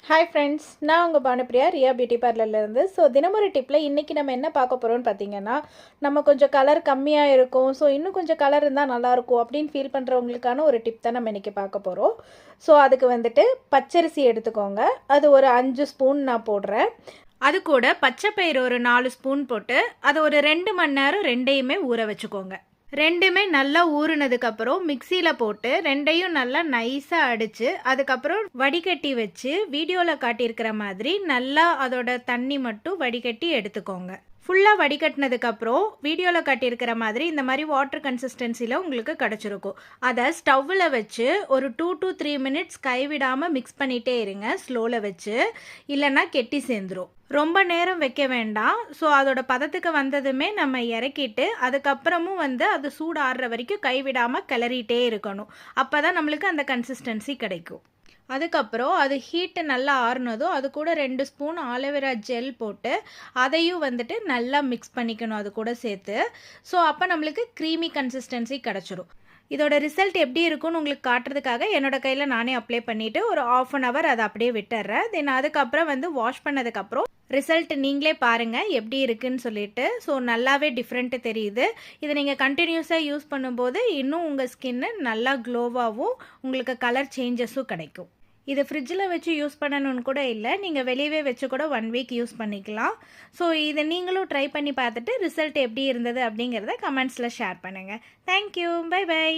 Hi friends, நான் உங்கள் Bhanupriya Riya beauty பார்லர்லேருந்து. So தினமொரு டிப்பில் இன்றைக்கி நம்ம என்ன பார்க்க போகிறோம்னு பார்த்தீங்கன்னா, நம்ம கொஞ்சம் கலர் கம்மியாக இருக்கும், ஸோ இன்னும் கொஞ்சம் கலர் இருந்தால் நல்லாயிருக்கும் அப்படின்னு ஃபீல் பண்ணுறவங்களுக்கான ஒரு டிப் தான் நம்ம இன்றைக்கி பார்க்க போகிறோம். ஸோ அதுக்கு வந்துட்டு பச்சரிசி எடுத்துக்கோங்க. அது ஒரு 5 ஸ்பூன் நான் போடுறேன். அது கூட பச்சைப்பயிறு ஒரு 4 ஸ்பூன் போட்டு அதை ஒரு 2 மணி நேரம் ரெண்டையுமே ஊற வச்சுக்கோங்க. ரெண்டுமே நல்லா ஊறுனதுக்கப்புறம் மிக்சியில் போட்டு ரெண்டையும் நல்லா நைஸாக அடித்து அதுக்கப்புறம் வடிகட்டி வச்சு வீடியோவில் காட்டியிருக்கிற மாதிரி நல்லா அதோட தண்ணி மட்டும் வடிகட்டி எடுத்துக்கோங்க. ஃபுல்லாக வடிகட்டினதுக்கப்புறம் வீடியோவில் காட்டியிருக்கிற மாதிரி இந்த மாதிரி வாட்டர் கன்சிஸ்டன்சியில் உங்களுக்கு கிடச்சிருக்கும். அதை ஸ்டவ்வில் வச்சு ஒரு 2 to 3 மினிட்ஸ் கைவிடாமல் மிக்ஸ் பண்ணிகிட்டே இருங்க, ஸ்லோவில் வச்சு, இல்லைன்னா கெட்டி சேர்ந்துடும். ரொம்ப நேரம் வைக்க வேண்டாம். ஸோ அதோட பதத்துக்கு வந்ததுமே நம்ம இறக்கிட்டு அதுக்கப்புறமும் அது சூடு ஆடுற வரைக்கும் கைவிடாமல் கிளறிட்டே இருக்கணும். அப்போ தான் நம்மளுக்கு அந்த கன்சிஸ்டன்சி கிடைக்கும். அதுக்கப்புறம் அது ஹீட்டு நல்லா ஆறுனதும் அது கூட 2 ஸ்பூன் ஆலோவேரா ஜெல் போட்டு அதையும் நல்லா மிக்ஸ் பண்ணிக்கணும் அது கூட சேர்த்து. ஸோ அப்போ நம்மளுக்கு க்ரீமி கன்சிஸ்டன்சி கிடச்சிரும். இதோட ரிசல்ட் எப்படி இருக்குன்னு உங்களுக்கு காட்டுறதுக்காக என்னோட கையில் நானே அப்ளை பண்ணிவிட்டு ஒரு 1/2 hour அதை அப்படியே விட்டுறேன். தென் அதுக்கப்புறம் வாஷ் பண்ணதுக்கப்புறம் ரிசல்ட் நீங்களே பாருங்கள் எப்படி இருக்குன்னு சொல்லிட்டு. ஸோ நல்லாவே டிஃப்ரெண்ட்டு தெரியுது. இதை நீங்கள் கண்டினியூஸாக யூஸ் பண்ணும்போது இன்னும் உங்கள் ஸ்கின்னு நல்லா க்ளோவாகவும் உங்களுக்கு கலர் சேஞ்சஸும் கிடைக்கும். இது ஃப்ரிட்ஜில் வச்சு யூஸ் பண்ணணும்னு கூட இல்லை, நீங்கள் வெளியவே வச்சு கூட 1 week யூஸ் பண்ணிக்கலாம். ஸோ இதை நீங்களும் ட்ரை பண்ணி பார்த்துட்டு ரிசல்ட் எப்படி இருந்தது அப்படிங்கிறத கமெண்ட்ஸில் ஷேர் பண்ணுங்கள். Thank you, bye by.